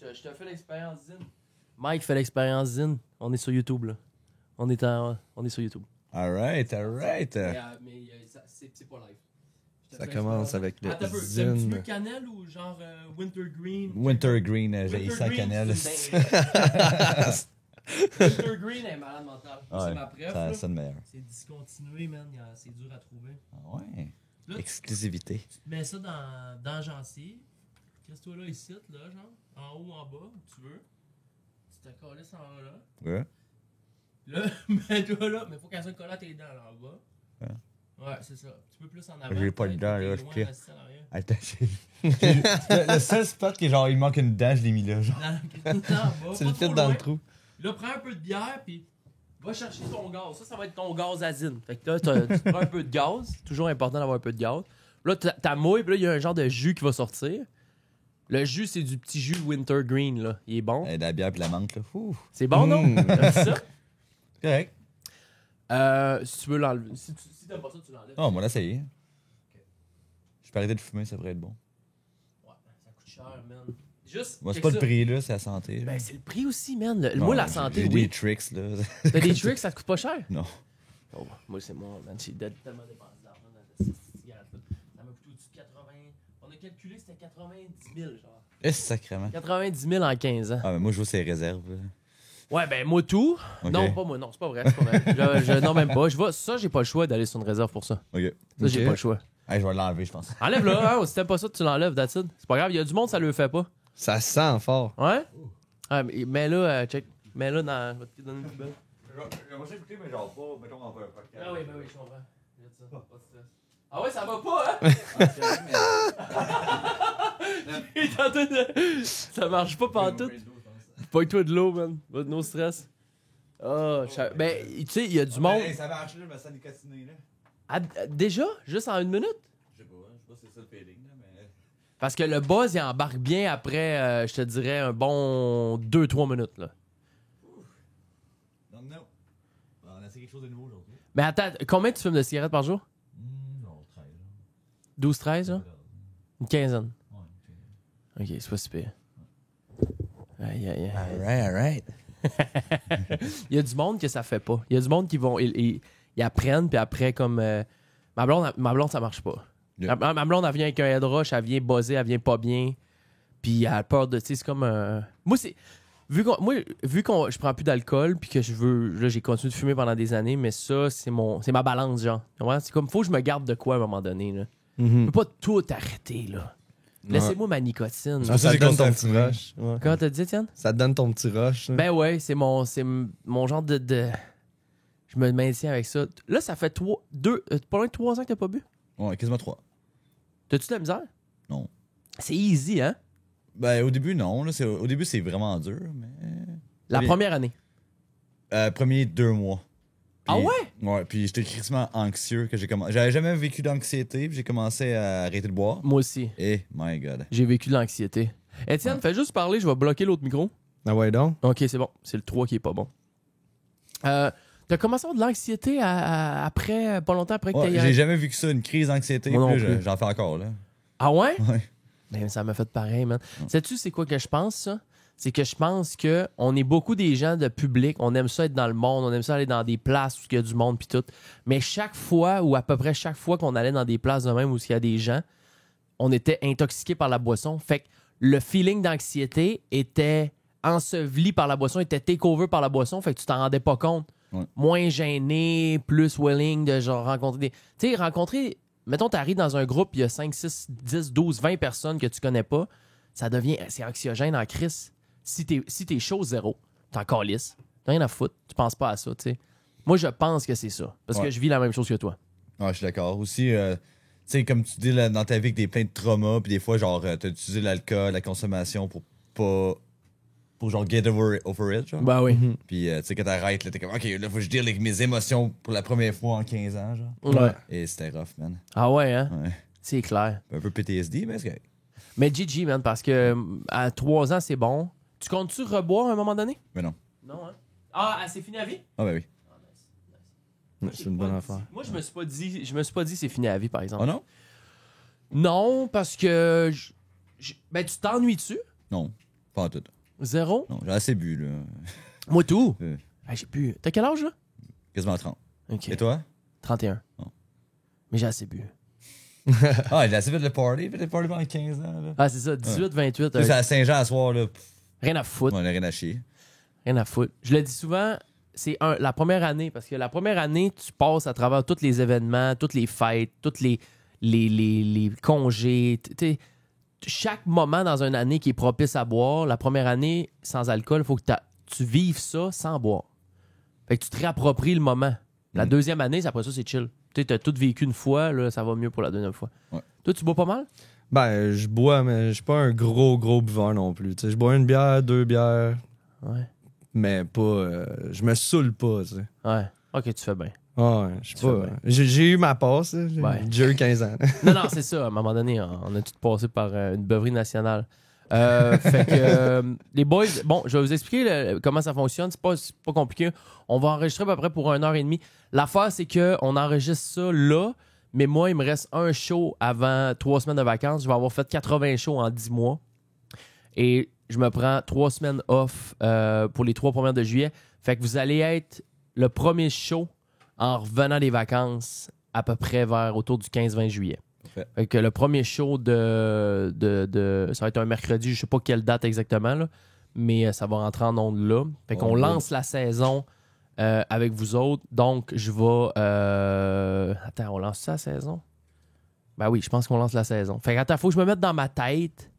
Je te fais l'expérience Zine. Mike fait l'expérience Zine. On est sur YouTube, là. On est sur YouTube. Alright. Mais c'est pas live. Ça commence avec le T'aimes-tu Zine. mieux cannelle ou genre Wintergreen? Wintergreen, j'ai ça à cannelle. Wintergreen est malade mental. C'est ma préf. Ça sonne meilleur. C'est discontinué, man. C'est dur à trouver. Ah ouais. Là, Exclusivité. tu te mets ça dans la gencive. Reste-toi là, ici, là, genre. En haut, en bas, où tu veux. Tu t'accoles ça en haut, là. Ouais. Là, mets-toi là. Mais faut qu'elle soit collée à tes dents, là, en bas. Ouais, c'est ça. Tu peux plus en avant. J'ai pas de dents, là, je loin, prie. assis en arrière. Attends, le seul spot qui est genre, il manque une dent, je l'ai mis là. Genre. En bas, Tu pas le fais trop dans loin. le trou. Là, prends un peu de bière, puis va chercher ton gaz. Ça va être ton gaz azine. Fait que là, tu prends un peu de gaz. C'est toujours important d'avoir un peu de gaz. Là, t'as mouille, puis là, il y a un genre de jus qui va sortir. Le jus, c'est du petit jus Wintergreen, là. Il est bon. De la bière puis la menthe, là. Ouh. C'est bon, non? T'aimes ça? Correct. Si tu veux l'enlever. Si t'aimes pas ça, tu l'enlèves. Oh, on va l'essayer. Je peux arrêter de fumer, ça pourrait être bon. Ouais, ça coûte cher, man. Juste. Moi, c'est pas le prix, là, c'est la santé. Ben, c'est le prix aussi, man. Non, Moi, la santé, j'ai oui. des tricks, là. T'as des tricks, ça te coûte pas cher? Non. Oh, moi, c'est moi, man. J'ai tellement dépensé d'argent dans cette cigarette-là. Ça m'a coûté au-dessus de 80. On a calculé, c'était 90 000, genre. C'est sacrément. 90 000 en 15 ans. Ah, mais moi, je joue ces réserves. Là. Ouais, ben, moi, tout. Ok. Non, pas moi, non, c'est pas vrai. C'est pas vrai. Non, même pas. Ça, j'ai pas le choix d'aller sur une réserve pour ça. Ok. Ça, j'ai Ok. pas le choix. Hey, je vais l'enlever, je pense. Enlève-le, hein. Si t'aimes pas ça, tu l'enlèves, that's it. C'est pas grave. Il y a du monde, ça le fait pas. Ça sent fort. Ouais? Ah, mais là, check. Mais là, je vais te donner une poubelle. J'aimerais ça écouter, mais genre pas, mettons, en podcast. Ah oui, ben oui, je comprends. Regarde ça, pas de stress. Ah ouais, ça va pas, hein? Il est en train de... Ça marche pas pantoute. Pogne-toi de l'eau, man. Va de no stress. Ah, ben, tu sais, il y a du monde... Ça marche, là, je me sens nicotiné, là. Ah, déjà? Juste en 1 minute? Je sais pas si c'est ça le feeling, là, mais. Parce que le buzz, il embarque bien après, je te dirais, un bon 2-3 minutes, là. Non. On a essayé quelque chose de nouveau aujourd'hui. Mais attends, combien tu fumes de cigarettes par jour? Non, 13. 12-13, là? Une quinzaine. Ouais, Ok, c'est pas si pire. Aïe. Alright. Il y a du monde que ça fait pas. Il y a du monde qui vont... Ils apprennent, puis après, comme... ma blonde, ça marche pas. Yeah. Ma blonde, elle vient avec un head rush, elle vient buzzer, elle vient pas bien. Puis elle a peur de... Tu sais, c'est comme un... Moi, c'est... Vu que je prends plus d'alcool, puis que je veux... Là, j'ai continué de fumer pendant des années, mais ça, c'est ma balance, genre. Ouais, c'est comme... Faut que je me garde de quoi, à un moment donné, là. Je peux pas tout arrêter, là. Laissez-moi ma nicotine. Ça te donne ton petit rush. Ouais. Comment t'as dit, Étienne? Ça te donne ton petit rush. Là. Ben ouais, c'est mon genre de... Je me maintiens avec ça. Là, ça fait pas loin de 3 ans que t'as pas bu. Ouais, quasiment 3. T'as-tu de la misère? Non. C'est easy, hein? Ben, au début, non. Là, au début, c'est vraiment dur, mais. La Bien. première année. Premier 2 mois. Puis- Ah ouais? Ouais, puis j'étais crissement anxieux que j'ai commencé. J'avais jamais vécu d'anxiété, puis j'ai commencé à arrêter de boire. Moi aussi. Et, my God. J'ai vécu de l'anxiété. Étienne, fais juste parler, je vais bloquer l'autre micro. Ah ouais, donc? Ok, c'est bon. C'est le 3 qui est pas bon. T'as commencé à avoir de l'anxiété après, pas longtemps après que Ouais, t'aies... j'ai jamais vécu ça, une crise d'anxiété, Moi non puis là, plus. j'en fais encore, là. Ah ouais? Ouais. Ben, ça m'a fait pareil, man. Sais-tu c'est quoi que je pense, ça? C'est que je pense que on est beaucoup des gens de public, on aime ça être dans le monde, on aime ça aller dans des places où il y a du monde puis tout. Mais chaque fois, ou à peu près chaque fois qu'on allait dans des places de même où il y a des gens, on était intoxiqué par la boisson. Fait que le feeling d'anxiété était enseveli par la boisson, était takeover par la boisson, fait que tu t'en rendais pas compte. Ouais. Moins gêné, plus willing de genre rencontrer des... Tu sais, mettons, t'arrives dans un groupe, il y a 5, 6, 10, 12, 20 personnes que tu connais pas, ça devient... C'est anxiogène en crise. Si t'es chaud, zéro. T'es en calice. T'as rien à foutre. Tu penses pas à ça, tu sais. Moi, je pense que c'est ça. Parce que Ouais. je vis la même chose que toi. Ouais, je suis d'accord. Aussi, tu sais, comme tu dis là, dans ta vie que t'es plein de traumas, puis des fois, genre, t'as utilisé l'alcool, la consommation pour pas. Pour genre get over it, genre. Ben oui. Puis, tu sais, quand t'arrêtes, là, t'es comme, ok, là, faut que je deal avec mes émotions pour la première fois en 15 ans, genre. Ouais. Et c'était rough, man. Ah ouais, hein? Ouais. C'est clair. Un peu PTSD, mais c'est correct. Mais GG, man, parce que à 3 ans, c'est bon. Tu comptes-tu reboire à un moment donné? Mais non. Non, hein? Ah, c'est fini à vie? Ah, ben oui. C'est une bonne affaire. Moi, je me suis pas dit c'est fini à vie, par exemple. Oh non? Non, parce que... Ben, tu t'ennuies-tu? Non. Pas en tout. 0? Non, j'ai assez bu, là. Moi, tout. Euh. J'ai bu. T'as quel âge, là? Quasiment 30. OK. Et toi? 31. Oh. Mais j'ai assez bu. Ah, il a assez fait le party pendant 15 ans, là. Ah, c'est ça, 18, 28. Tu sais, c'est à Saint-Jean à soir, là. Rien à foutre. On a rien à chier. Rien à foutre. Je le dis souvent, c'est la première année, parce que la première année, tu passes à travers tous les événements, toutes les fêtes, tous les congés. Chaque moment dans une année qui est propice à boire, la première année, sans alcool, il faut que tu vives ça sans boire. Fait que tu te réappropries le moment. La deuxième année, après ça, c'est chill. Tu as tout vécu une fois, là, ça va mieux pour la deuxième fois. Ouais. Toi, tu bois pas mal? Ben, je bois, mais je suis pas un gros buveur non plus. Tu sais, je bois une bière, 2 bières, Ouais. mais pas. Je me saoule pas, tu sais. Ouais. OK, tu fais bien. Ah ouais, je sais Tu pas. fais bien. J'ai eu ma passe, là. Ouais. J'ai eu 15 ans. Non, c'est ça. À un moment donné, on a tout passé par une beuverie nationale. Fait que les boys, bon, je vais vous expliquer comment ça fonctionne. C'est pas compliqué. On va enregistrer à peu près pour 1h30. L'affaire, c'est qu'on enregistre ça là, mais moi, il me reste un show avant 3 semaines de vacances. Je vais avoir fait 80 shows en 10 mois. Et je me prends 3 semaines off pour les 3 premières de juillet. Fait que vous allez être le premier show en revenant des vacances à peu près vers autour du 15-20 juillet. Fait que le premier show ça va être un mercredi, je sais pas quelle date exactement, là, mais ça va rentrer en ondes là. Fait qu'on lance la saison avec vous autres. Donc, je vais... Attends, on lance ça la saison? Ben oui, je pense qu'on lance la saison. Fait que attends, faut que je me mette dans ma tête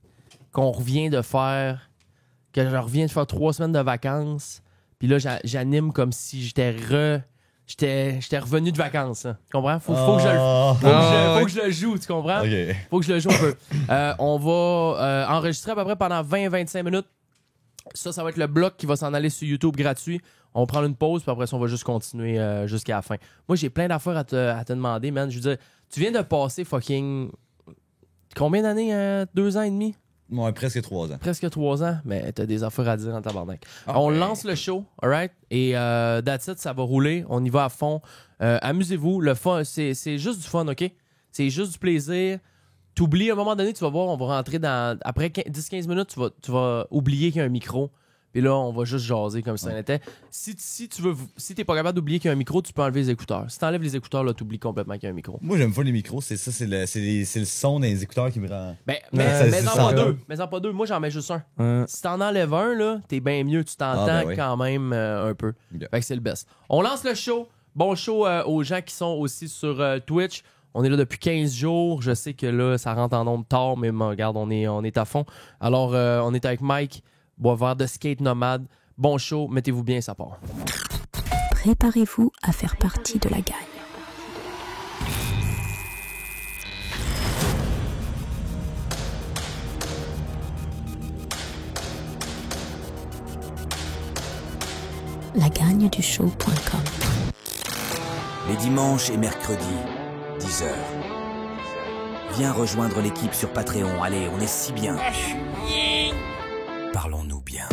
qu'on revient de faire... Que je reviens de faire 3 semaines de vacances. Puis là, j'anime comme si j'étais revenu de vacances. Hein. Tu comprends? Faut que je le joue, tu comprends? OK. Faut que je le joue un peu. On va enregistrer à peu près pendant 20-25 minutes. Ça va être le bloc qui va s'en aller sur YouTube gratuit. On va prendre une pause, puis après ça, on va juste continuer jusqu'à la fin. Moi, j'ai plein d'affaires à te demander, man. Je veux dire, tu viens de passer fucking... Combien d'années? 2 ans et demi? Ouais, presque 3 ans. Presque 3 ans, mais t'as des affaires à dire en tabarnak. Ah, on ouais. lance le show, alright? Et that's it, ça va rouler. On y va à fond. Amusez-vous. Le fun, c'est juste du fun, OK? C'est juste du plaisir. T'oublies, à un moment donné, tu vas voir, on va rentrer dans... Après 10-15 minutes, tu vas oublier qu'il y a un micro. Puis là, on va juste jaser comme si ça n'était. Si t'es pas capable d'oublier qu'il y a un micro, tu peux enlever les écouteurs. Si t'enlèves les écouteurs, là, t'oublies complètement qu'il y a un micro. Moi, j'aime pas les micros. C'est ça, c'est le son des écouteurs qui me rend... Mets-en pas deux. Moi, j'en mets juste un. Si t'en enlèves un, là, t'es bien mieux. Tu t'entends quand même un peu. Yeah. Fait que c'est le best. On lance le show. Bon show aux gens qui sont aussi sur Twitch. On est là depuis 15 jours. Je sais que là, ça rentre en ondes tard, mais regarde, on est à fond. Alors, on est avec Mike Boisvert de Skate Nomade. Bon show, mettez-vous bien, ça part. Préparez-vous à faire partie de la gagne. LagagneduShow.com. Les dimanches et mercredis, 10h. Viens rejoindre l'équipe sur Patreon. Allez, on est si bien. Parlons-nous bien.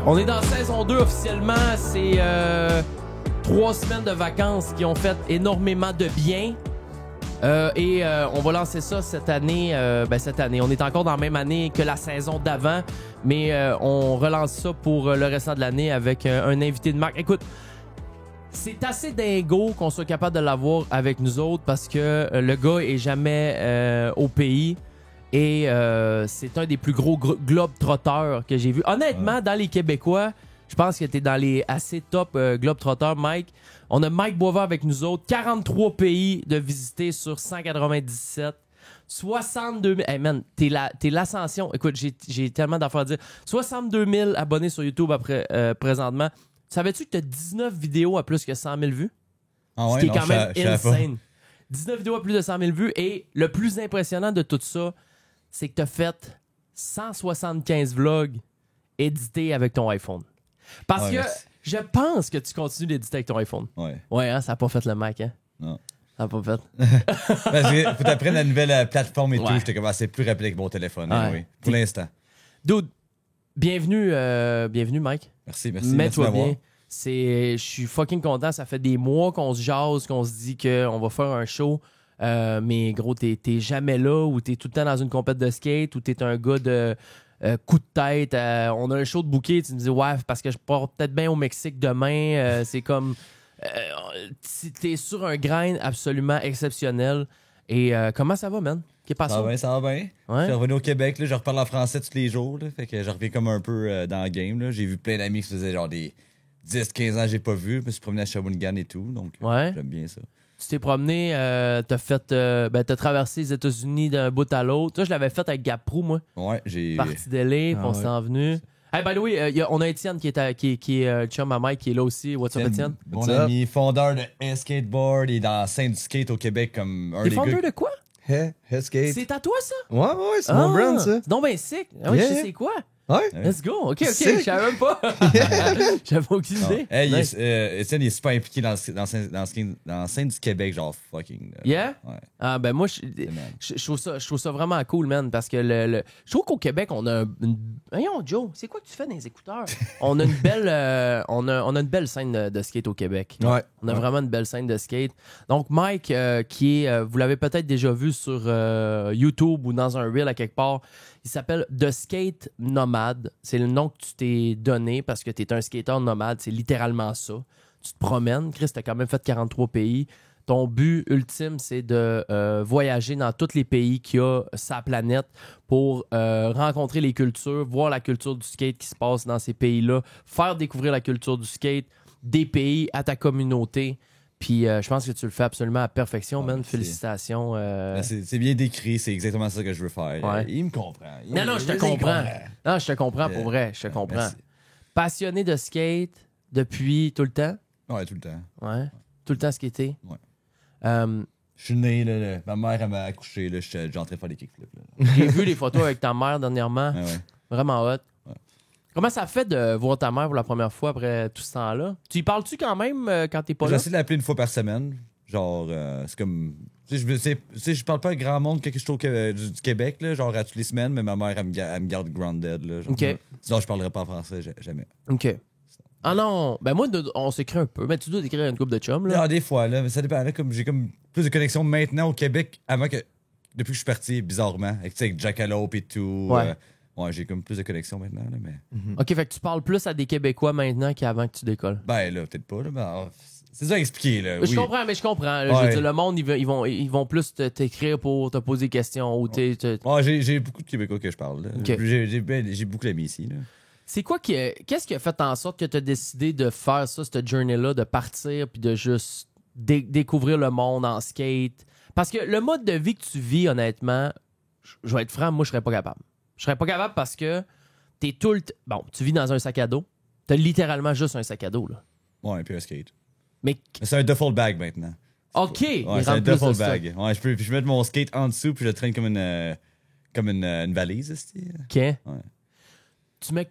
On est dans saison 2 officiellement. C'est 3 semaines de vacances qui ont fait énormément de bien. On va lancer ça cette année. Cette année. On est encore dans la même année que la saison d'avant. Mais on relance ça pour le restant de l'année avec un invité de marque. Écoute, c'est assez dingo qu'on soit capable de l'avoir avec nous autres parce que le gars est jamais au pays. Et c'est un des plus gros globetrotters que j'ai vu. Honnêtement, dans les Québécois, je pense que t'es dans les assez top globetrotters, Mike. On a Mike Boisvert avec nous autres. 43 pays de visiter sur 197. 62 000... Hey man, t'es l'ascension. Écoute, j'ai tellement d'affaires à dire. 62 000 abonnés sur YouTube présentement. Savais-tu que t'as 19 vidéos à plus que 100 000 vues? Ah ouais, Ce qui est non, quand même je savais pas. insane. 19 vidéos à plus de 100 000 vues. Et le plus impressionnant de tout ça, c'est que t'as fait 175 vlogs édités avec ton iPhone. Parce Ouais, que merci. je pense que tu continues d'éditer avec ton iPhone. Ouais. Ouais, hein, ça n'a pas fait le Mac, hein? Non. Ça n'a pas fait. Parce que faut t'apprendre la nouvelle plateforme et Ouais. tout. J'étais comme, c'est plus rapide avec mon téléphone. Ouais. Oui. Pour l'instant. Dude, bienvenue, Mike. Merci de Mets-toi m'avoir. bien. Je suis fucking content. Ça fait des mois qu'on se jase, qu'on se dit qu'on va faire un show. Mais gros, t'es jamais là ou t'es tout le temps dans une compète de skate ou t'es un gars de coup de tête. On a un show de bouquet. Tu me dis, ouais, parce que je pars peut-être bien au Mexique demain. C'est comme. T'es sur un grind absolument exceptionnel. Et comment ça va, man? Qu'est-ce qui Ça va passe? bien, ça va bien. Ouais. Je suis revenu au Québec, là, je reparle en français tous les jours. Là, fait que je reviens comme un peu dans le game. Là. J'ai vu plein d'amis qui se faisaient genre des 10-15 ans que j'ai pas vu. Je me suis promené à Shawinigan et tout. Donc Ouais. j'aime bien ça. Tu t'es promené, t'as traversé les États-Unis d'un bout à l'autre. Ça, je l'avais fait avec Gap Pro, moi. Ouais, j'ai. Parti d'LA, puis on s'est envenu. Hey, by the way, on a Étienne qui est chum à Mike qui est là aussi. What's up, Étienne? Mon What's up? ami, fondeur de skateboard, il est dans la scène du skate au Québec comme un T'es des fondeur gars. de quoi? Hey, skate. C'est à toi, ça? Ouais, c'est mon brand, ça. C'est donc ben sick. Ah oui, Yeah. je sais c'est quoi. Ouais. Let's go. OK, Sick. je savais même pas. J'avais aucune idée. Hey, Nice. Étienne, il est super impliqué dans la scène du Québec, genre fucking. Yeah? Ouais. Ah, ben moi, man. je trouve ça vraiment cool, man, parce que je trouve qu'au Québec, on a Voyons, Joe, c'est quoi que tu fais dans les écouteurs? On a une belle, on a une belle scène de skate au Québec. Ouais. On a vraiment une belle scène de skate. Donc, Mike, qui est, vous l'avez peut-être déjà vu sur YouTube ou dans un reel à quelque part, il s'appelle The Skate Nomade. C'est le nom que tu t'es donné parce que tu es un skateur nomade. C'est littéralement ça. Tu te promènes. Chris, tu as quand même fait 43 pays. Ton but ultime, c'est de voyager dans tous les pays qu'il y a sa planète pour rencontrer les cultures, voir la culture du skate qui se passe dans ces pays-là, faire découvrir la culture du skate des pays à ta communauté. Puis je pense que tu le fais absolument à perfection, man. merci. Félicitations. Ben, c'est bien décrit, c'est exactement ça que je veux faire. Ouais. Il me comprend. Non, je te Il comprends. comprend. Non, je te comprends pour vrai. Je te comprends. Merci. Passionné de skate depuis tout le temps? Ouais, tout le temps. Ouais. Tout le temps skaté? Ouais. Euh, Je suis né, là, ma mère, elle m'a accouché, là, j'étais en train de faire des kickflips. Là. J'ai vu les photos avec ta mère dernièrement. Ouais, ouais. Vraiment hot. Ouais. Comment ça fait de voir ta mère pour la première fois après tout ce temps-là? Tu y parles-tu quand même quand t'es pas là? J'essaie de l'appeler une fois par semaine. Genre, c'est comme. Tu sais, je parle pas à grand monde quand je suis du Québec, là, genre à toutes les semaines, mais ma mère, elle me garde grounded. Là, genre. OK. Sinon, je parlerai pas en français, jamais. OK. Ah non, ben moi, on s'écrit un peu. Mais tu dois écrire une couple de chums, là. Ah, des fois, là, mais ça dépend. Là, comme j'ai comme plus de connexion maintenant au Québec avant que. Depuis que je suis parti, bizarrement. Avec Jackalope et tout. Ouais. Ouais, j'ai comme plus de connexion maintenant, là, mais. OK, fait que tu parles plus à des Québécois maintenant qu'avant que tu décolles. Ben là, peut-être pas, là, mais c'est ça à expliquer, là. Je oui. comprends, mais je comprends. Je veux Ouais. dire, le monde, ils vont plus t'écrire pour te poser des questions. Ou Ouais, j'ai beaucoup de Québécois que je parle. Là. Ok. J'ai beaucoup d'amis ici. Là. C'est quoi qu'est-ce qui a fait en sorte que tu as décidé de faire ça, cette journée-là, de partir puis de juste découvrir le monde en skate? Parce que le mode de vie que tu vis, honnêtement, je vais être franc, moi, je serais pas capable. Je serais pas capable parce que t'es tout le bon, tu vis dans un sac à dos. T'as littéralement juste un sac à dos, là. Ouais, puis un skate. Mais, Mais c'est un duffel bag maintenant. OK, Ouais, il c'est un rentre plus de duffel stock. bag. Ouais, je peux mettre mon skate en dessous puis je le traîne comme une valise. OK. Tu mets...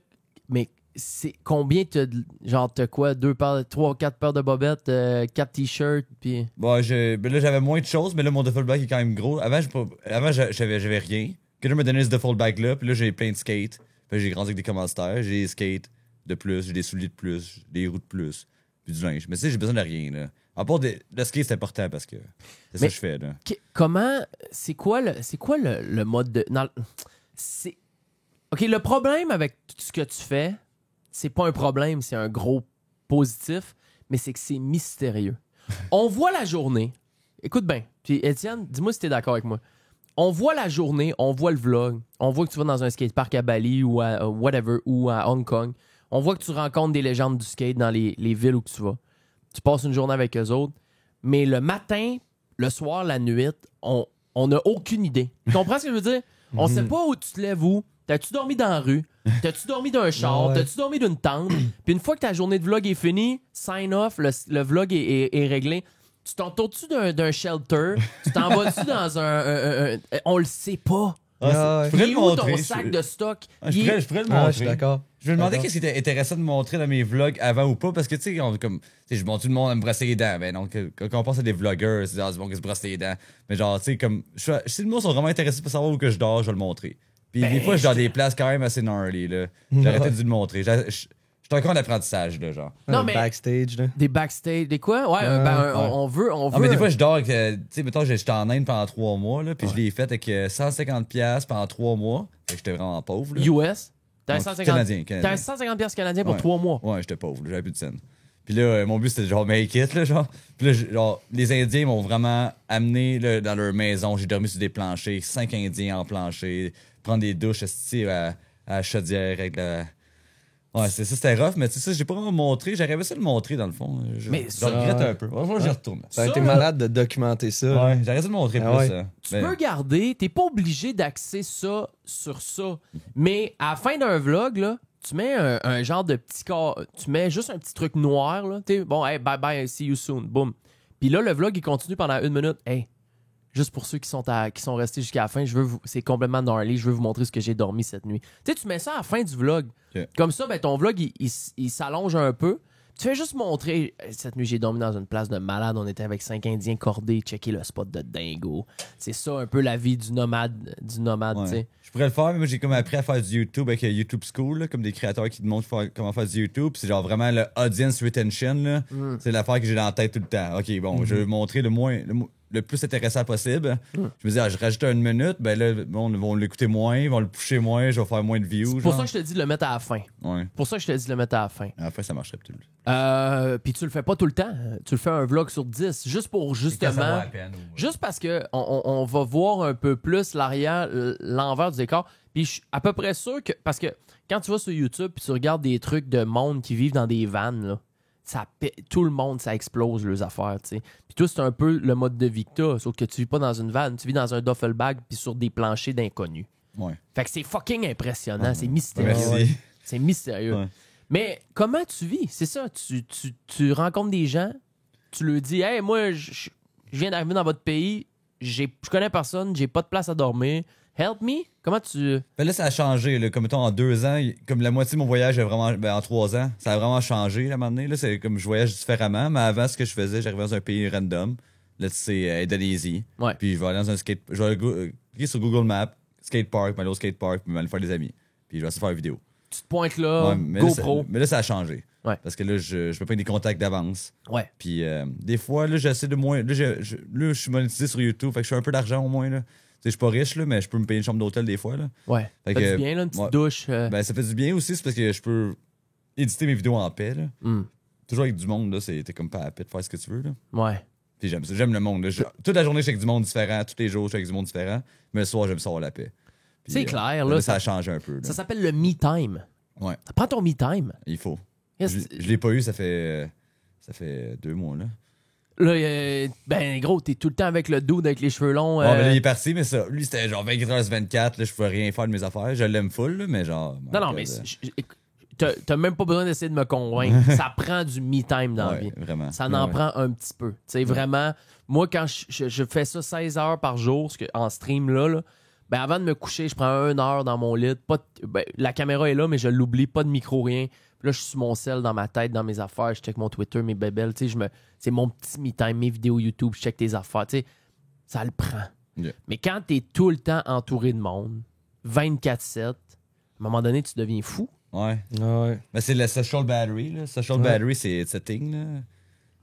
Mais c'est combien t'as quoi? 3 ou 4 paires de bobettes, 4 t-shirts, puis... Bon, ben là, j'avais moins de choses, mais là, mon duffel bag est quand même gros. Avant, j'avais rien. Quelqu'un m'a donné ce duffel bag-là, puis là, j'ai plein de skates. Puis j'ai grandi avec des commanditaires. J'ai des skates de plus, j'ai des souliers de plus, j'ai des roues de plus, puis du linge. Mais tu sais, j'ai besoin de rien, là. À part le skate, c'est important parce que c'est ça Mais- que je fais, là. Comment... C'est quoi le mode de... c'est... OK, le problème avec tout ce que tu fais, c'est pas un problème, c'est un gros positif, mais c'est que c'est mystérieux. On voit la journée. Écoute bien. Puis Étienne, dis-moi si t'es d'accord avec moi. On voit la journée, on voit le vlog, on voit que tu vas dans un skatepark à Bali ou à whatever, ou à Hong Kong. On voit que tu rencontres des légendes du skate dans les villes où tu vas. Tu passes une journée avec eux autres. Mais le matin, le soir, la nuit, on n'a aucune idée. Tu comprends ce que je veux dire? On sait pas où tu te lèves où. T'as-tu dormi dans la rue? T'as-tu dormi d'un char? Ouais. T'as-tu dormi d'une tente? Puis une fois que ta journée de vlog est finie, sign off, le vlog est réglé. Tu t'entoures-tu d'un shelter? Tu t'en vas-tu dans un... On le sait pas. Ah, je pourrais Il est le où montrer, ton je- sac de stock? je pourrais le montrer. Ah, je suis d'accord. Je me demandais D'accord. qu'est-ce qui était intéressant de montrer dans mes vlogs avant ou pas, parce que, tu sais, je montre tout le monde à me brosser les dents. Ben, donc, quand on pense à des vloggers, c'est bon qu'ils se brossent les dents. Mais genre, tu sais, comme, si le monde sont vraiment intéressés pour savoir où que je dors, je vais le montrer. Puis des fois, je suis dans des places quand même assez gnarly, là. J'ai arrêté de le montrer. Je suis encore en apprentissage, là, genre. Non, Le mais- backstage, là. Des backstage, des quoi? Ouais, on veut. Ah, mais des fois, je dors avec. Tu sais, mettons, j'étais en Inde pendant 3 mois, là, puis je l'ai fait avec 150$ pendant 3 mois. Fait que j'étais vraiment pauvre, là. US. T'avais Non, 150 Canadien. T'avais 150 piastres canadiens pour Ouais. 3 mois. Ouais, j'étais pauvre, là, j'avais plus de scène. Puis là, mon but, c'était genre make it, là, genre. Puis là, genre, les Indiens m'ont vraiment amené là, dans leur maison. J'ai dormi sur des planchers, 5 Indiens en plancher, prendre des douches à la chaudière avec la. Ouais, c'est ça, c'était rough, mais tu sais, ça, j'ai pas vraiment montré. J'aurais aimé ça le montrer, dans le fond. Mais je ça- regrette un peu. Moi, j'y retourne. Ça a Ça, été là- malade de documenter ça. Ouais, j'aurais dû le montrer Ah plus, ouais. ça. Tu Mais- peux garder, t'es pas obligé d'axer ça sur ça. Mais à la fin d'un vlog, là, tu mets un genre de petit corps. Tu mets juste un petit truc noir, là. T'es bon, hey, bye bye, see you soon. Boum. Puis là, le vlog, il continue pendant 1 minute. Hey, juste pour ceux qui sont restés jusqu'à la fin, c'est complètement gnarly. Je veux vous montrer ce que j'ai dormi cette nuit. Tu sais, tu mets ça à la fin du vlog. Ok. Comme ça, ben, ton vlog, il s'allonge un peu. Tu fais juste montrer, cette nuit, j'ai dormi dans une place de malade. On était avec 5 Indiens cordés, checker le spot de dingo. C'est ça un peu la vie du nomade, Ouais. tu sais. Je pourrais le faire, mais moi j'ai comme appris à faire du YouTube avec YouTube School, là, comme des créateurs qui te montrent comment faire du YouTube. C'est genre vraiment le audience retention. Là. C'est l'affaire que j'ai dans la tête tout le temps. Ok, bon, je vais montrer le plus intéressant possible. Je me dis, je rajoute 1 minute, ben là, bon, ils vont l'écouter moins, ils vont le pusher moins, je vais faire moins de views. C'est pour genre. ça que je te dis de le mettre à la fin. Ouais. Pour ça que je te dis de le mettre à la fin. À la fin, ça marcherait plus. Puis tu le fais pas tout le temps. Tu le fais un vlog sur 10, juste pour justement. Juste parce que on va voir un peu plus l'arrière, l'envers du décor. Puis je suis à peu près sûr que. Parce que quand tu vas sur YouTube puis tu regardes des trucs de monde qui vivent dans des vannes, là, tout le monde, ça explose leurs affaires, tu sais. Puis toi, c'est un peu le mode de vie que t'as, sauf que tu vis pas dans une vanne, tu vis dans un duffel bag puis sur des planchers d'inconnus. Ouais. Fait que c'est fucking impressionnant, c'est mystérieux. Merci. C'est mystérieux. Ouais. Mais comment tu vis? C'est ça, tu rencontres des gens, tu leur dis, hey, moi, je viens d'arriver dans votre pays, je connais personne, j'ai pas de place à dormir. Help me? Comment tu. Ben là, ça a changé. Là. Comme mettons, en 2 ans, comme la moitié de mon voyage a vraiment. Ben, en 3 ans, ça a vraiment changé là, à un moment donné. Là, c'est comme je voyage différemment. Mais avant, ce que je faisais, j'arrivais dans un pays random. Là, c'est Indonésie. Ouais. Puis je vais aller dans un skate. Je vais cliquer sur Google Maps, skate park, m'aller au skate park, puis m'aller faire des amis. Puis je vais essayer de faire une vidéo. Tu te pointes là, Ouais, mais là, GoPro. mais là, ça a changé. Ouais. Parce que là, je me prends des contacts d'avance. Ouais. Puis des fois, là, j'essaie de moins. Là, je suis monétisé sur YouTube. Fait que je fais un peu d'argent au moins. Là. Tu sais, je suis pas riche, là, mais je peux me payer une chambre d'hôtel des fois. Là. Ouais. Fait Ça fait que, du bien, là, une petite ouais. douche. Ben, ça fait du bien aussi, c'est parce que je peux éditer mes vidéos en paix. Là. Toujours avec du monde, là, t'es comme pas à paix de faire ce que tu veux. Là. Ouais. Puis j'aime ça. J'aime le monde. Là. Toute la journée, je suis avec du monde différent. Tous les jours, je suis avec du monde différent. Mais le soir, j'aime ça avoir la paix. Puis, C'est clair, là, ça a changé un peu. Là. Ça s'appelle le me time. Ouais, Prends ton me time. il faut. Yes. Je l'ai pas eu, ça fait 2 mois. Là. Là, ben gros, t'es tout le temps avec le dude avec les cheveux longs. Bon, ben là, il est parti, mais ça, lui, c'était genre 24 heures sur 24. Là, je pouvais rien faire de mes affaires. Je l'aime full, là, mais genre. Non, mais t'as même pas besoin d'essayer de me convaincre. Ça prend du me time dans la Ouais, vie. vraiment. Ça en Ouais. prend un petit peu. Tu sais, vraiment, moi, quand je fais ça 16 heures par jour, en stream, là, ben avant de me coucher, je prends 1 heure dans mon lit. La caméra est là, mais je l'oublie, pas de micro, rien. Puis là, je suis sur mon sel dans ma tête, dans mes affaires. Je check mon Twitter, mes bébelles. Tu sais, c'est mon petit me time, mes vidéos YouTube, je check tes affaires. Tu sais, ça le prend. Yeah. Mais quand t'es tout le temps entouré de monde, 24/7, à un moment donné, tu deviens fou. Ouais. Ouais. Mais c'est le social battery, là. Social battery, c'est a thing, là.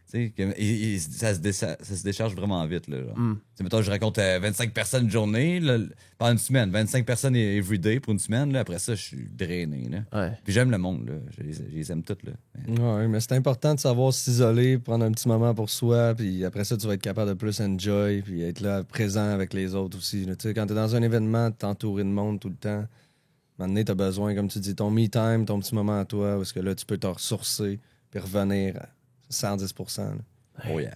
Tu sais, ça se décharge vraiment vite, là. Genre. Tu sais, mettons, je raconte 25 personnes une journée, là, pendant une semaine. 25 personnes everyday pour une semaine, là. Après ça, je suis drainé, là. Ouais. Puis j'aime le monde, là. Je les aime toutes, là. Ouais, mais c'est important de savoir s'isoler, prendre un petit moment pour soi, puis après ça, tu vas être capable de plus enjoy, puis être là présent avec les autres aussi. Là. Tu sais, quand t'es dans un événement, t'es entouré de monde tout le temps. Maintenant, t'as besoin, comme tu dis, ton me time, ton petit moment à toi, parce que là, tu peux te ressourcer, puis revenir à 110%. Là. Oh yeah.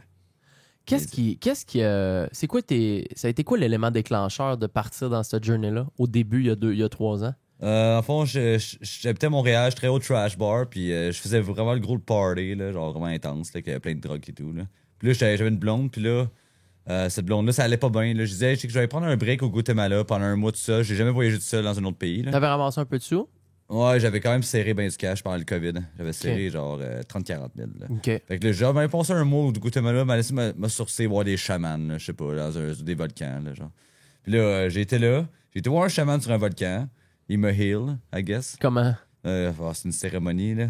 C'est quoi ça a été quoi l'élément déclencheur de partir dans cette journée-là au début, il y a 3 ans? En fond, j'habitais à Montréal, je très au trash bar, puis je faisais vraiment le gros party, là, genre vraiment intense, là, qu'il y avait plein de drogues et tout. Là. Puis là, j'avais une blonde, puis là, cette blonde-là, ça allait pas bien. Là. Je disais, je sais que j'allais prendre un break au Guatemala pendant 1 mois, tout ça. J'ai jamais voyagé tout seul dans un autre pays. Là. T'avais ramassé un peu de sous? Ouais, j'avais quand même serré bien du cash pendant le COVID. J'avais serré genre 30-40 000. Là. OK. Fait que là, j'avais passé un mois au Guatemala, m'a laissé me sourcer voir des chamans, là, je sais pas, dans des volcans, là, genre. Puis là, j'ai été là, J'ai été voir un chaman sur un volcan. Il m'a heal, I guess. Comment? C'est une cérémonie, là.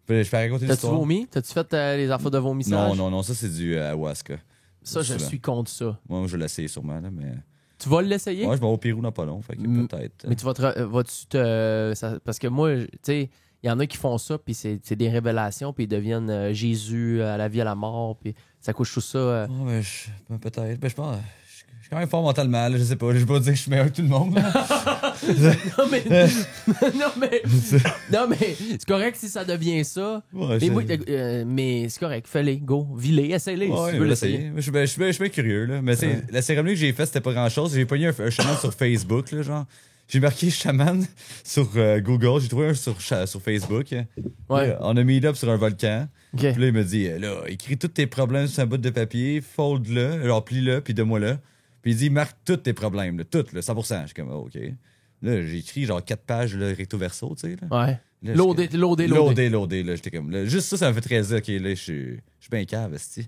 Puis, je vais raconter T'as-tu l'histoire. vomi? T'as-tu fait les affaires de vomissage? Non, ça, c'est du ayahuasca. Ça, je suis contre ça. Moi, je vais l'essayer sûrement, là, mais... Tu vas l'essayer? Moi, je vais au Pérou dans pas long, fait que peut-être... Mais tu vas-tu te... parce que moi, tu sais, il y en a qui font ça, puis c'est des révélations, puis ils deviennent Jésus à la vie, à la mort, puis ça couche tout ça. Oh, peut-être. Je pense... Je suis quand même fort mentalement, là, je sais pas. Je vais pas dire que je suis meilleur que tout le monde. non, mais... non, mais c'est correct si ça devient ça. Ouais, mais c'est correct, fais-les, go. Vis-les, essaye-les si tu veux l'essayer. Je suis bien curieux, là. Mais la cérémonie que j'ai faite, c'était pas grand-chose. J'ai pogné un chaman sur Facebook, là, genre. J'ai marqué chaman sur Google. J'ai trouvé un sur Facebook. Ouais. Là, on a mis up sur un volcan. Okay. Puis là, il m'a dit, là, écris tous tes problèmes sur un bout de papier, fold-le, alors plie-le, puis donne-moi-le. Puis il dit, marque tous tes problèmes, là, tout, là, 100%. Je suis comme, oh, OK. Là, j'ai écrit genre 4 pages, là, recto verso, tu sais. Là. Ouais. Là, Loader. Là, j'étais comme, là, juste ça m'a fait réaliser, OK, là, je suis bien cave, esti.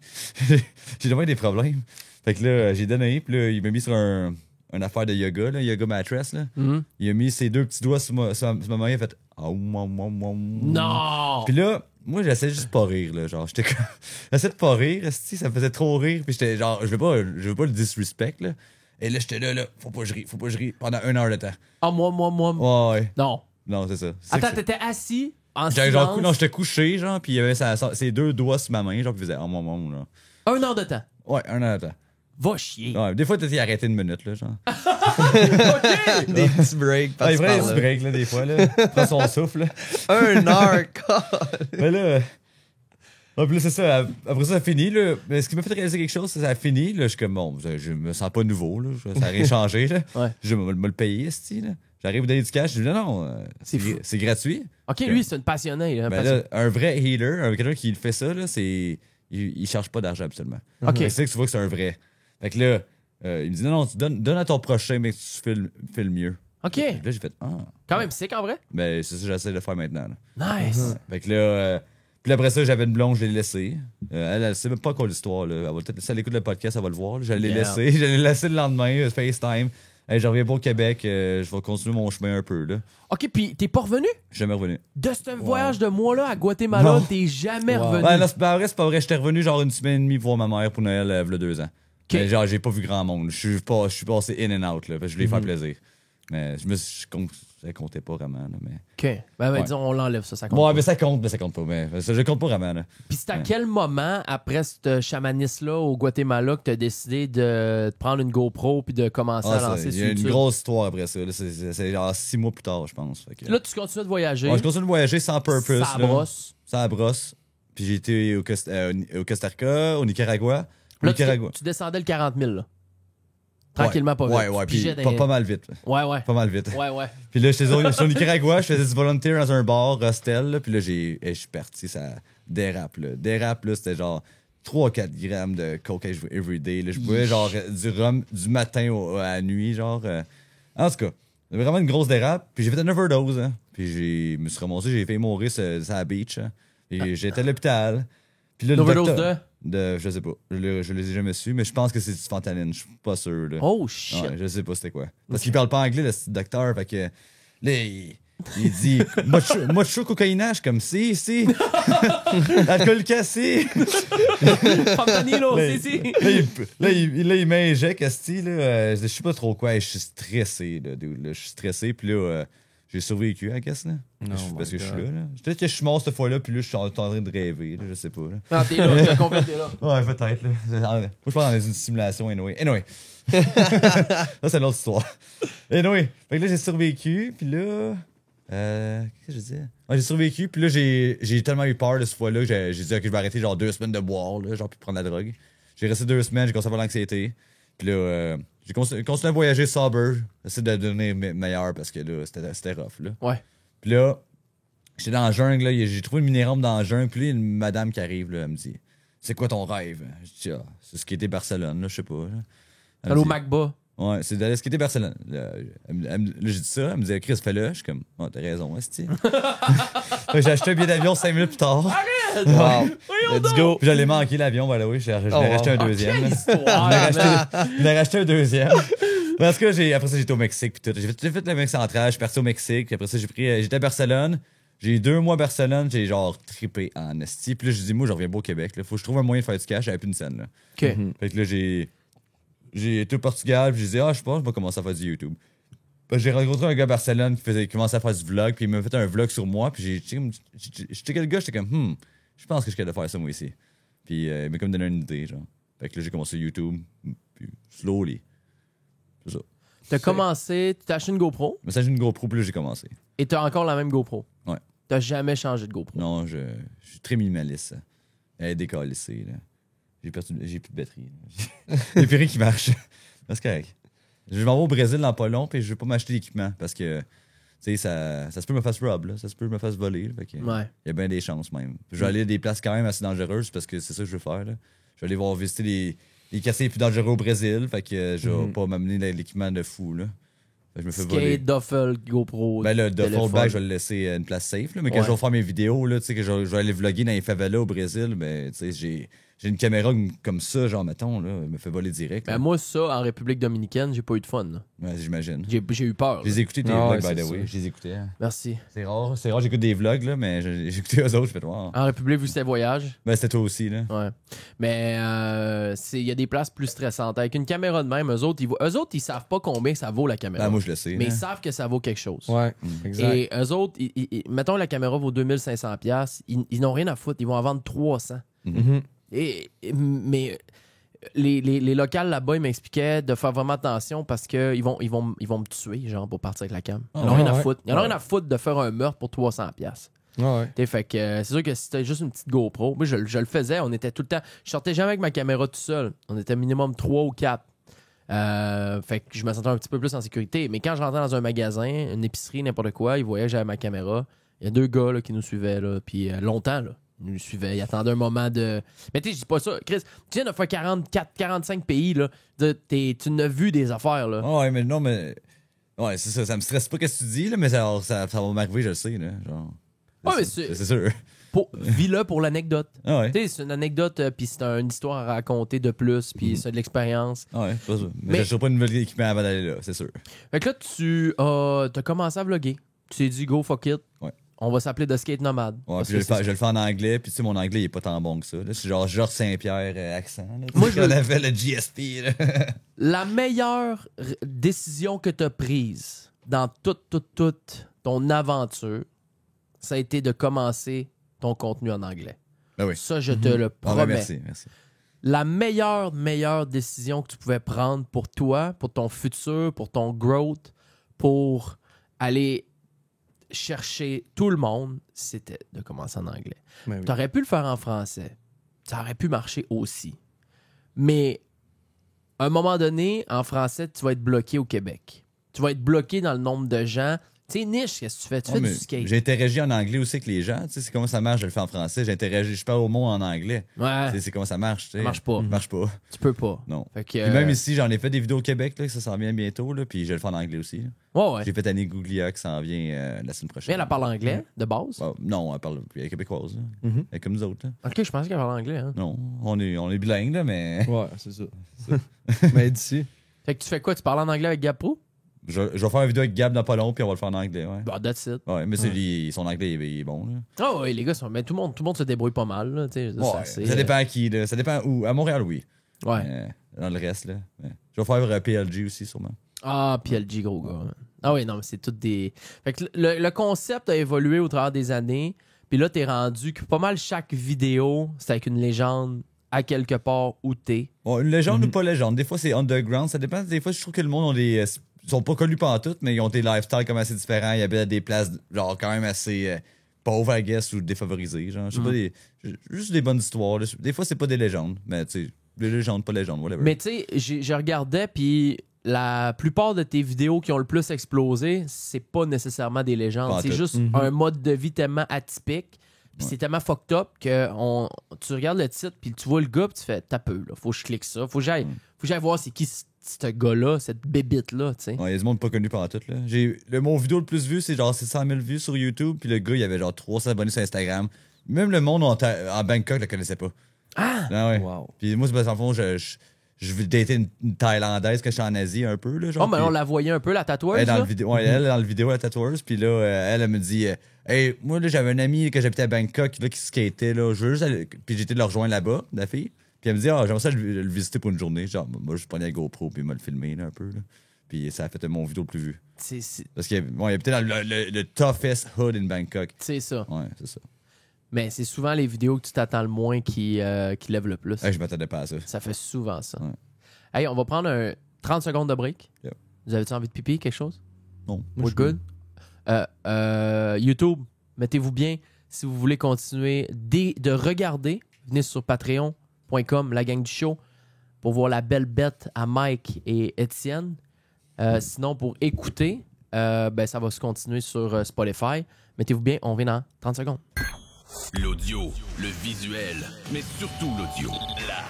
J'ai vraiment des problèmes. Fait que là, j'ai donné, puis là, il m'a mis sur une affaire de yoga, là, yoga mattress, là. Mm-hmm. Il a mis ses 2 petits doigts sur ma main, il a fait, non! Puis là, moi, j'essayais juste de pas rire, là. Genre, j'étais comme. J'essayais de pas rire, esti, ça me faisait trop rire. Puis j'étais genre, je veux pas le disrespect, là. Et là, j'étais là, faut pas que je ris pendant 1 heure de temps. Ah, moi. Ouais. Non. Non, c'est ça. Attends, t'étais assis en j'étais silence? genre, non, j'étais couché, genre, puis il y avait ses 2 doigts sur ma main, genre, puis il faisait, là. 1 heure de temps. Ouais, 1 heure de temps. Va chier. Ouais, des fois, t'étais arrêté 1 minute, là, genre. OK! Des petits breaks. Il prend des petits breaks, là, des fois, là. Il prend son souffle, là. 1 heure, Mais là. Puis là, c'est ça. Après ça, ça finit, là. Mais ce qui m'a fait réaliser quelque chose, c'est que ça a fini, là. Je suis comme, bon, je me sens pas nouveau, là. Ça n'a rien changé, là. Ouais. Je vais me le payer, esti, là. J'arrive dans du cash, je dis, non, c'est gratuit. OK, lui, c'est une passionnée. Là, là, un vrai healer, quelqu'un qui fait ça, là, c'est. Il charge pas d'argent, absolument. OK. C'est ça que tu vois que c'est un vrai. Fait que là, il me dit, non, tu donne à ton prochain, mais tu fais le mieux. OK. Là, j'ai fait, Quand même sick, en vrai? Ben, c'est ça que j'essaie de faire maintenant, là. Nice. Fait que là, puis après ça, j'avais une blonde, je l'ai laissée. Elle sait même pas quoi l'histoire, là. Elle va peut-être, si elle écoute le podcast, elle va le voir. Là. Je l'ai laissée. Je l'ai laissée le lendemain, FaceTime. Hey, je reviens pas au Québec, je vais continuer mon chemin un peu, là. OK, puis t'es pas revenu? Je suis jamais revenu. De ce voyage de mois-là à Guatemala, Non. t'es jamais revenu? Ouais, non, c'est pas vrai. J'étais revenu genre 1 semaine et demie pour voir ma mère pour Noël, il y a 2 ans. Okay. Mais genre, j'ai pas vu grand monde. Je suis passé in and out, là, parce que je voulais faire plaisir. Mais ça comptait pas vraiment, là, mais... OK. Ben, Ouais. disons, on l'enlève, ça compte Ouais, pas. mais ça compte pas. Mais je compte pas vraiment, là. Puis c'est à quel moment, après ce chamanisme-là au Guatemala, que t'as décidé de prendre une GoPro puis de commencer à lancer Il y sur a une YouTube? grosse histoire après ça. Là. C'est genre 6 mois plus tard, je pense. Fait que... Là, tu continues de voyager. Ouais, je continue de voyager sans purpose. Ça là. brosse. Ça brosse. Puis j'ai été au Costa Rica, au Nicaragua. Là, tu descendais le 40 000, là. Tranquillement, pas vite. Ouais, Tu pigeais puis dans- pas mal vite. Ouais. Pas mal vite. Ouais. Puis là, j'étais au Nicaragua, je faisais du volunteer dans un bar, hostel. Là, puis là, je suis parti, ça dérape. Dérape, là, c'était genre 3-4 grammes de coke everyday. Là. Je buvais genre du rhum du matin à la nuit, genre. En tout cas, vraiment une grosse dérape. Puis j'ai fait une overdose. Hein. Puis je me suis ramassé, j'ai fait mourir sur la beach. Hein. Et j'étais à l'hôpital. Puis là, L'overdose je sais pas. Je les ai jamais su, mais je pense que c'est du fentanyl. Je suis pas sûr. Là. Oh, shit. Ouais, je sais pas c'était quoi. Parce qu'il parle pas anglais, le docteur. Fait que là, il dit Mocho cocaïnage comme si. Alcool cassé. Fentanyl, Là, il m'injecte, esti, là. Je sais pas trop quoi. Je suis stressé, là. Je suis stressé. Puis là, j'ai survécu, I guess, là. Parce que je suis là. Peut-être que je suis mort cette fois-là, puis là, je suis en train de rêver, là. Je sais pas, là. Ah, t'es là, je comprends, t'es là. Ouais, peut-être, là. Moi, je pense dans une simulation, anyway. Ça, c'est une autre histoire. Anyway. Fait que là, j'ai survécu, puis là. Qu'est-ce que je disais? Ouais, j'ai survécu, puis là, j'ai tellement eu peur de cette fois-là que j'ai dit, OK, je vais arrêter genre 2 semaines de boire, là, genre, puis prendre la drogue. J'ai resté 2 semaines, j'ai commencé à avoir l'anxiété. Puis là, j'ai continué à voyager sober, essayer de devenir meilleur parce que là, c'était rough, là. Ouais. Puis là, j'étais dans la jungle, là, j'ai trouvé une minérome dans la jungle, puis là, il y a une madame qui arrive, là, elle me dit, c'est quoi ton rêve? Je dis, c'est ce qui était Barcelone, là, je sais pas. Là. Allô, Macba. Ouais, c'est d'aller ce qui était Barcelone. Là, j'ai dit ça, elle me dit, Chris, fais-le. Je suis comme, oh, t'as raison, esti. J'ai acheté un billet d'avion 5 minutes plus tard. Wow. Let's go. Puis j'allais manquer l'avion, voilà, oui. Je l'ai racheté un deuxième. Quelle histoire, man. Je l'ai racheté un deuxième. Parce que après ça, j'étais au Mexique. Puis tout. J'ai fait l'Amérique centrale, je suis parti au Mexique. Puis après ça, j'étais à Barcelone. J'ai eu 2 mois à Barcelone, j'ai genre trippé en esti. Puis là, je dis, moi, je reviens pas au Québec. Là. Faut que je trouve un moyen de faire du cash, j'avais plus une scène. Là. OK. Fait que là, j'ai été au Portugal, puis j'ai dit, je pense que je vais commencer à faire du YouTube. Puis j'ai rencontré un gars à Barcelone qui commençait à faire du vlog, puis il m'a fait un vlog sur moi, puis j'étais quel gars, j'étais comme, je pense que je suis capable de faire ça moi ici. Puis il m'a comme donné une idée, genre. Fait que là, j'ai commencé YouTube, puis slowly. C'est ça. T'as commencé, t'as acheté une GoPro Mais ça, j'ai une GoPro, puis là, j'ai commencé. et t'as encore la même GoPro. Ouais. T'as jamais changé de GoPro. Non, je suis très minimaliste. Elle est décalissée, là. J'ai plus de batterie. Il n'y a plus rien qui marche. C'est correct. Je vais au Brésil dans pas long, puis je vais pas m'acheter d'équipement parce que, tu sais, ça se peut me fasse rob, là. Ça se peut me fasse voler. Là, fait que, Ouais. il y a bien des chances, même. Je vais aller à des places quand même assez dangereuses parce que c'est ça que je veux faire, là. Je vais aller voir visiter les quartiers les plus dangereux au Brésil, fait que je vais pas m'amener l'équipement de fou, là. Fait que je me fais voler. Skate, duffel, GoPro. Ben, le téléphone. fallback, je vais le laisser à une place safe, là. Mais quand Ouais. je vais faire mes vidéos, là, tu sais, que je vais aller vlogger dans les favelas au Brésil, ben, tu sais, j'ai une caméra comme ça, genre, mettons, là, elle me fait voler direct. Ben là. moi, ça, en République Dominicaine, j'ai pas eu de fun. là. Ouais, j'imagine. J'ai eu peur. Je les ai écoutés tes Ah vlogs, ouais, by the c'est way. ça. Je les écoutais. Hein. Merci. C'est rare, j'écoute des vlogs, là, mais j'ai écouté eux autres, je fais wow. En République, vu que c'était voyage. Ben, c'était toi aussi, là. Ouais. Mais il y a des places plus stressantes. Avec une caméra de même, eux autres, ils savent pas combien ça vaut la caméra. Ben, moi, je le sais. mais hein. ils savent que ça vaut quelque chose. Ouais, exact. Et eux autres, mettons la caméra vaut 2500$, ils n'ont rien à foutre, ils vont en vendre 300. Mhm. Mais les locales là-bas, ils m'expliquaient de faire vraiment attention parce qu'ils vont me tuer, genre, pour partir avec la cam. Ils n'en ont Ah, rien à ouais. foutre. Ils en ont rien à foutre de faire un meurtre pour 300$. Ouais. T'sais, fait que c'est sûr que si c'était juste une petite GoPro, moi je le faisais, on était tout le temps. Je sortais jamais avec ma caméra tout seul. On était minimum 3 ou 4. Fait que je me sentais un petit peu plus en sécurité. Mais quand je rentrais dans un magasin, une épicerie, n'importe quoi, ils voyaient que j'avais ma caméra. Il y a 2 gars là, qui nous suivaient, là, puis longtemps, là. Ils nous suivaient. Ils attendaient un moment de. Mais tu sais, je dis pas ça. Chris, tu viens de faire 45 pays, là. Tu n'as vu des affaires, là. Ouais, mais non, mais. Ouais, c'est ça. Ça me stresse pas qu'est-ce que tu dis, là, mais ça va m'arriver, je le sais, là. Genre. Ouais, mais c'est sûr. Vis-le pour l'anecdote. Ah ouais. Tu sais, c'est une anecdote, puis c'est une histoire à raconter de plus, puis c'est de l'expérience. Ah ouais, pas ça. Mais- Mais j'achèterai pas une nouvelle équipement avant d'aller là, c'est sûr. Fait que là, tu as commencé à vlogger. Tu t'es dit, go, fuck it. Ouais. On va s'appeler The Skate Nomad. Ouais, Parce puis que je le fais en anglais, puis tu sais, mon anglais, il est pas tant bon que ça. Là. C'est genre Georges Saint-Pierre accent. Là. Moi, Tu sais, je- on avait le GSP, là. La meilleure décision que tu as prise dans toute ton aventure, ça a été de commencer ton contenu en anglais. Ben oui. Ça, je te le Ah, promets. ben merci. La meilleure décision que tu pouvais prendre pour toi, pour ton futur, pour ton growth, pour aller chercher tout le monde, c'était de commencer en anglais. Ben oui. Tu aurais pu le faire en français. Ça aurait pu marcher aussi. Mais à un moment donné, en français, tu vas être bloqué au Québec. Tu vas être bloqué dans le nombre de gens. Tu sais, niche, qu'est-ce que tu fais? Tu Ouais, fais mais du skate. j'ai interagi en anglais aussi avec les gens. Tu sais, c'est comment ça marche, je le fais en français. J'interagis, je parle au monde en anglais. Ouais, Tu sais, c'est comment ça marche. Tu sais. ça marche pas. Ça marche pas. Tu peux pas. Non. Fait que, Puis même ici, j'en ai fait des vidéos au Québec, là, que ça s'en vient bientôt, là, puis je vais le faire en anglais aussi. Là. Ouais, ouais. J'ai fait Annie Gouglia qui s'en vient la semaine Mais prochaine. elle parle anglais, de base. Ouais, non, elle parle elle est québécoise. Là. Mhm. Elle est comme nous autres. Là. Ok, je pensais qu'elle parlait anglais. Hein. Non, on est bilingue, là, mais Ouais, c'est ça. Mais d'ici. Fait que tu fais quoi? Tu parles en anglais avec Gab Pro? je vais faire une vidéo avec Gab dans pas long, puis on va le faire en anglais. Ouais, Bah, that's it. ouais mais son anglais il est bon. Là. Ah ouais, les gars, mais tout le monde se débrouille pas mal. Là, tu sais, Ouais, c'est ça dépend à qui. Là. Ça dépend où. À Montréal, oui. Ouais. Dans le reste, là. Ouais. Je vais faire PLG aussi, sûrement. Ah, PLG, gros gars. Ah oui, non, mais c'est tout des... Fait que le concept a évolué au travers des années, puis là, t'es rendu que pas mal chaque vidéo, c'est avec une légende à quelque part où t'es. Bon, une légende ou pas légende. Des fois, c'est underground. Ça dépend. Des fois, je trouve que le monde ont des. Ils sont pas connus pantoute, mais ils ont des lifestyles comme assez différents. Ils habitent à des places, genre, quand même assez pauvres, I guess, ou défavorisées. Genre, je sais pas, juste des bonnes histoires. Là. Des fois, c'est pas des légendes, mais tu sais, des légendes, pas légendes, whatever. Mais tu sais, je regardais, puis la plupart de tes vidéos qui ont le plus explosé, c'est pas nécessairement des légendes. Pas en C'est tout. juste un mode de vie tellement atypique. Puis c'est tellement fucked up que tu regardes le titre, puis tu vois le gars, puis tu fais t'as peu, là. Faut que je clique ça. Faut que j'aille voir c'est qui ce gars-là, cette bébite-là, tu sais. Ouais, il y a du monde pas connu pantoute, là. Mon vidéo le plus vu, c'est genre 700 000 vues sur YouTube, puis le gars, il avait genre 300 abonnés sur Instagram. Même le monde en Bangkok le connaissait pas. Ah! Ah ouais. Wow. Puis moi, c'est parce qu'en fond, je veux dater une Thaïlandaise que je suis en Asie un peu. Là, genre, Oh, mais puis on la voyait un peu, la tatoueuse. elle, dans là. le vidéo, ouais, elle, dans le vidéo, la tatoueuse. Puis là, elle me dit hey, moi, là, j'avais un ami que j'habitais à Bangkok là, qui skatait. Là, je veux juste aller... Puis j'étais de le rejoindre là-bas, la fille. Puis elle me dit j'aimerais ça le visiter pour une journée. Genre, moi, je prenais la GoPro, puis il m'a le filmé là, un peu. Là. Puis ça a fait mon vidéo le plus vu. Parce qu'il il habitait dans le toughest hood in Bangkok. C'est ça. Ouais, c'est ça. Mais c'est souvent les vidéos que tu t'attends le moins qui lèvent le plus. Hey, je m'attendais pas à ça. Ça fait souvent ça. Ouais. Hey, on va prendre un 30 secondes de break. Yeah. Vous avez-tu envie de pipi, quelque chose? Non. We're good? YouTube, mettez-vous bien si vous voulez continuer de regarder. Venez sur patreon.com, la gang du show, pour voir la belle bête à Mike et Étienne. Sinon, pour écouter, ça va se continuer sur Spotify. Mettez-vous bien, on revient dans 30 secondes. L'audio, le visuel, mais surtout l'audio. La